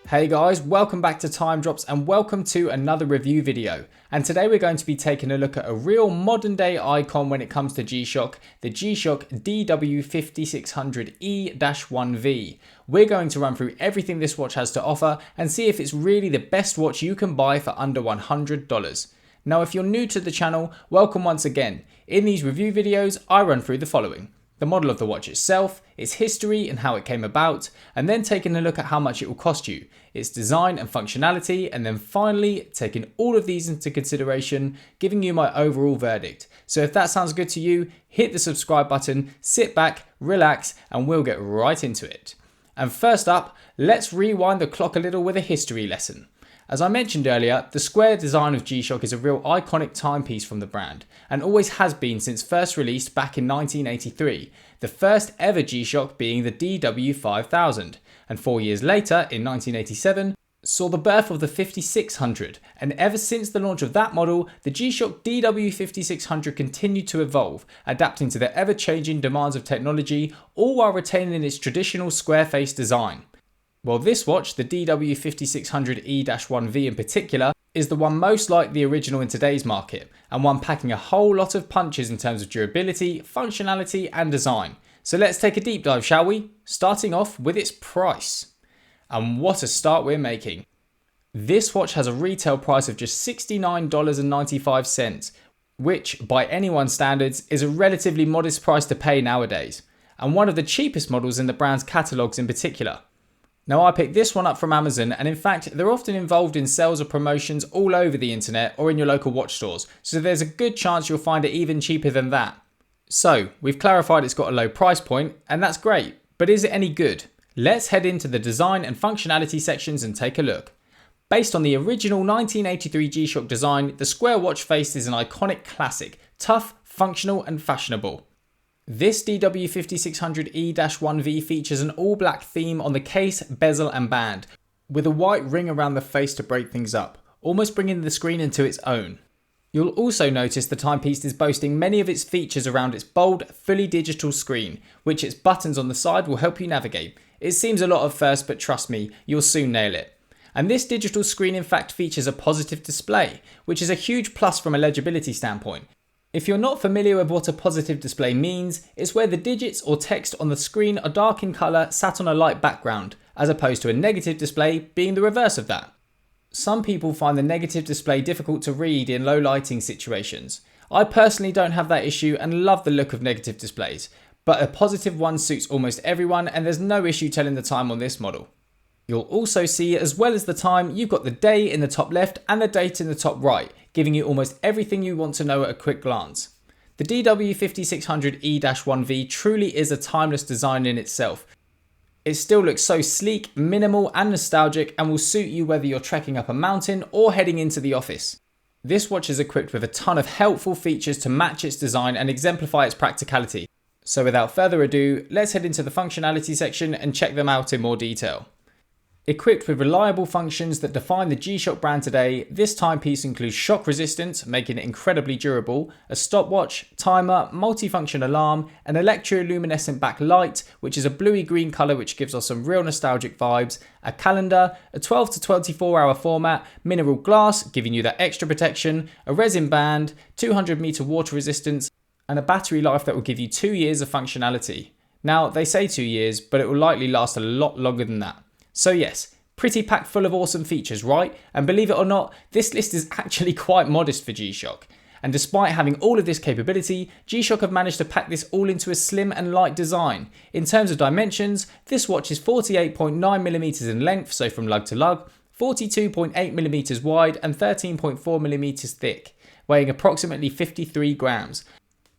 Hey guys, welcome back to Time Drops and welcome to another review video. And today we're going to be taking a look at a real modern day icon when it comes to G-Shock, the G-Shock DW5600E-1V. We're going to run through everything this watch has to offer and see if it's really the best watch you can buy for under $100. Now if you're new to the channel, welcome once again. In these review videos, I run through the following: the model of the watch itself, its history and how it came about, and then taking a look at how much it will cost you, its design and functionality, and then finally taking all of these into consideration, giving you my overall verdict. So if that sounds good to you, hit the subscribe button, sit back, relax, and we'll get right into it. And first up, let's rewind the clock a little with a history lesson. As I mentioned earlier, the square design of G-Shock is a real iconic timepiece from the brand, and always has been since first released back in 1983, the first ever G-Shock being the DW5000, and 4 years later, in 1987, saw the birth of the 5600, and ever since the launch of that model, the G-Shock DW5600 continued to evolve, adapting to the ever-changing demands of technology, all while retaining its traditional square-face design. Well, this watch, the DW5600E-1V in particular, is the one most like the original in today's market, and one packing a whole lot of punches in terms of durability, functionality and design. So let's take a deep dive, shall we? Starting off with its price. And what a start we're making. This watch has a retail price of just $69.95, which by anyone's standards is a relatively modest price to pay nowadays, and one of the cheapest models in the brand's catalogues in particular. Now I picked this one up from Amazon, and in fact they're often involved in sales or promotions all over the internet or in your local watch stores, so there's a good chance you'll find it even cheaper than that. So we've clarified it's got a low price point, and that's great, but is it any good? Let's head into the design and functionality sections and take a look. Based on the original 1983 G-Shock design, the square watch face is an iconic classic, tough, functional and fashionable. This DW5600E-1V features an all-black theme on the case, bezel and band, with a white ring around the face to break things up, almost bringing the screen into its own. You'll also notice the timepiece is boasting many of its features around its bold, fully digital screen, which its buttons on the side will help you navigate. It seems a lot at first, but trust me, you'll soon nail it. And this digital screen in fact features a positive display, which is a huge plus from a legibility standpoint. If you're not familiar with what a positive display means, it's where the digits or text on the screen are dark in colour sat on a light background, as opposed to a negative display being the reverse of that. Some people find the negative display difficult to read in low lighting situations. I personally don't have that issue and love the look of negative displays, but a positive one suits almost everyone and there's no issue telling the time on this model. You'll also see, as well as the time, you've got the day in the top left and the date in the top right, giving you almost everything you want to know at a quick glance. The DW5600E-1V truly is a timeless design in itself. It still looks so sleek, minimal and nostalgic, and will suit you whether you're trekking up a mountain or heading into the office. This watch is equipped with a ton of helpful features to match its design and exemplify its practicality. So without further ado, let's head into the functionality section and check them out in more detail. Equipped with reliable functions that define the G-Shock brand today, this timepiece includes shock resistance, making it incredibly durable, a stopwatch, timer, multifunction alarm, an electroluminescent backlight, which is a bluey green colour which gives us some real nostalgic vibes, a calendar, a 12 to 24 hour format, mineral glass, giving you that extra protection, a resin band, 200 meter water resistance, and a battery life that will give you 2 years of functionality. Now, they say 2 years, but it will likely last a lot longer than that. So yes, pretty packed full of awesome features, right? And believe it or not, this list is actually quite modest for G-Shock. And despite having all of this capability, G-Shock have managed to pack this all into a slim and light design. In terms of dimensions, this watch is 48.9mm in length, so from lug to lug, 42.8mm wide and 13.4mm thick, weighing approximately 53 grams.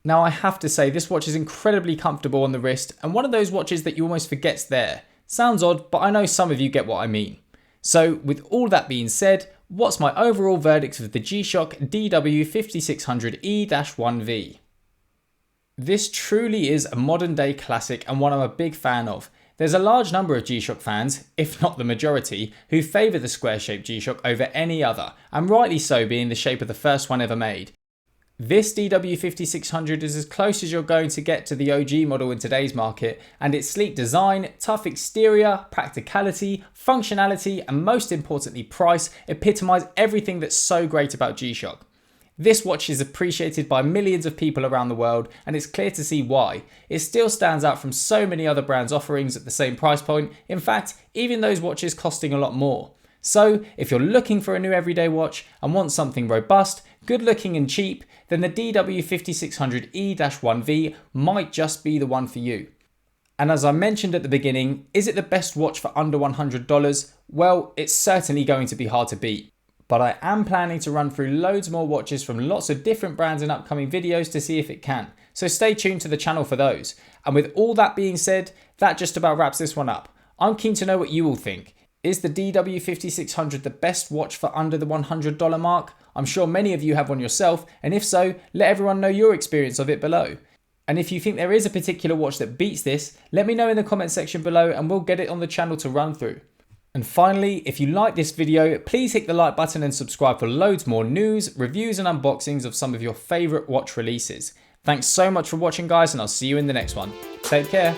Now I have to say, this watch is incredibly comfortable on the wrist and one of those watches that you almost forget's there. Sounds odd, but I know some of you get what I mean. So with all that being said, what's my overall verdict of the G-Shock DW5600E-1V? This truly is a modern day classic and one I'm a big fan of. There's a large number of G-Shock fans, if not the majority, who favour the square-shaped G-Shock over any other, and rightly so, being the shape of the first one ever made. This DW5600 is as close as you're going to get to the OG model in today's market, and its sleek design, tough exterior, practicality, functionality, and most importantly price epitomise everything that's so great about G-Shock. This watch is appreciated by millions of people around the world, and it's clear to see why. It still stands out from so many other brands' offerings at the same price point, in fact, even those watches costing a lot more. So, if you're looking for a new everyday watch and want something robust, good looking and cheap, then the DW5600E-1V might just be the one for you. And as I mentioned at the beginning, is it the best watch for under $100? Well, it's certainly going to be hard to beat. But I am planning to run through loads more watches from lots of different brands in upcoming videos to see if it can. So stay tuned to the channel for those. And with all that being said, that just about wraps this one up. I'm keen to know what you all think. Is the DW5600 the best watch for under the $100 mark? I'm sure many of you have one yourself, and if so, let everyone know your experience of it below. And if you think there is a particular watch that beats this, let me know in the comment section below and we'll get it on the channel to run through. And finally, if you like this video, please hit the like button and subscribe for loads more news, reviews and unboxings of some of your favourite watch releases. Thanks so much for watching guys, and I'll see you in the next one. Take care.